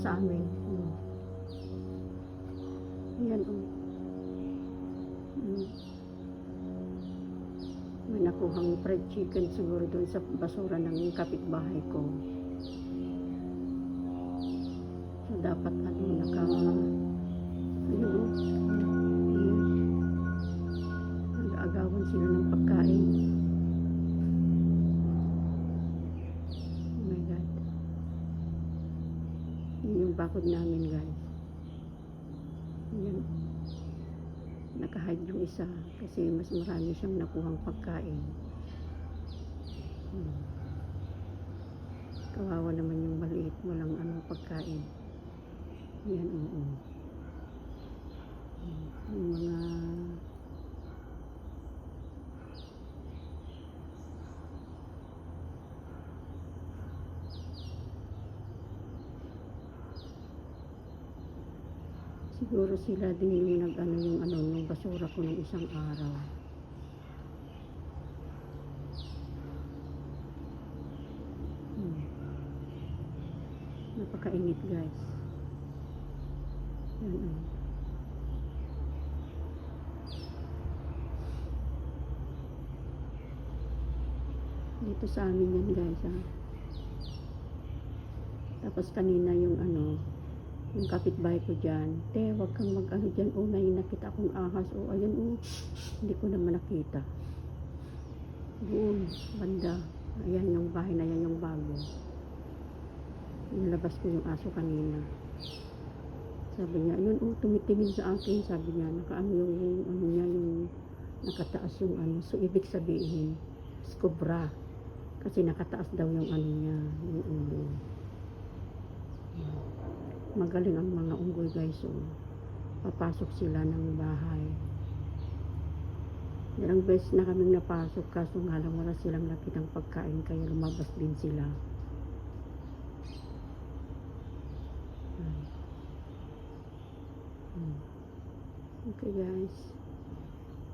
sa amin. Ayan, may nakuhang fried chicken siguro doon sa basura ng kapitbahay ko. So, dapat ayun, nag-aagawan sila ng pagkain. Oh my God. Yun yung bakod namin, guys. Ayan. Nakahide yung isa kasi mas marami siyang nakuhang pagkain. Kawawa naman yung maliit, walang pagkain. Yan, yung mga siguro sila din yung yung basura ko ng isang araw. Napakainit, guys. Yan, dito sa amin yan, guys, ha. Tapos kanina yung yung kapitbahay ko dyan, te, wag kang dyan, may nakita akong ahas, ayan, hindi ko naman nakita. Doon, banda, ayan yung bahay na yan, yung bago. Nilabas ko yung aso kanina. Sabi niya, yun, tumitingin sa akin, sabi niya, yung nakataas yung so ibig sabihin, cobra. Kasi nakataas daw yung niya, yung ulo. Magaling ang mga unggoy, guys, papasok sila ng bahay. Ilang beses na kaming napasok, kaso nga lang wala silang nakitang pagkain, kaya lumabas din sila. Okay, guys.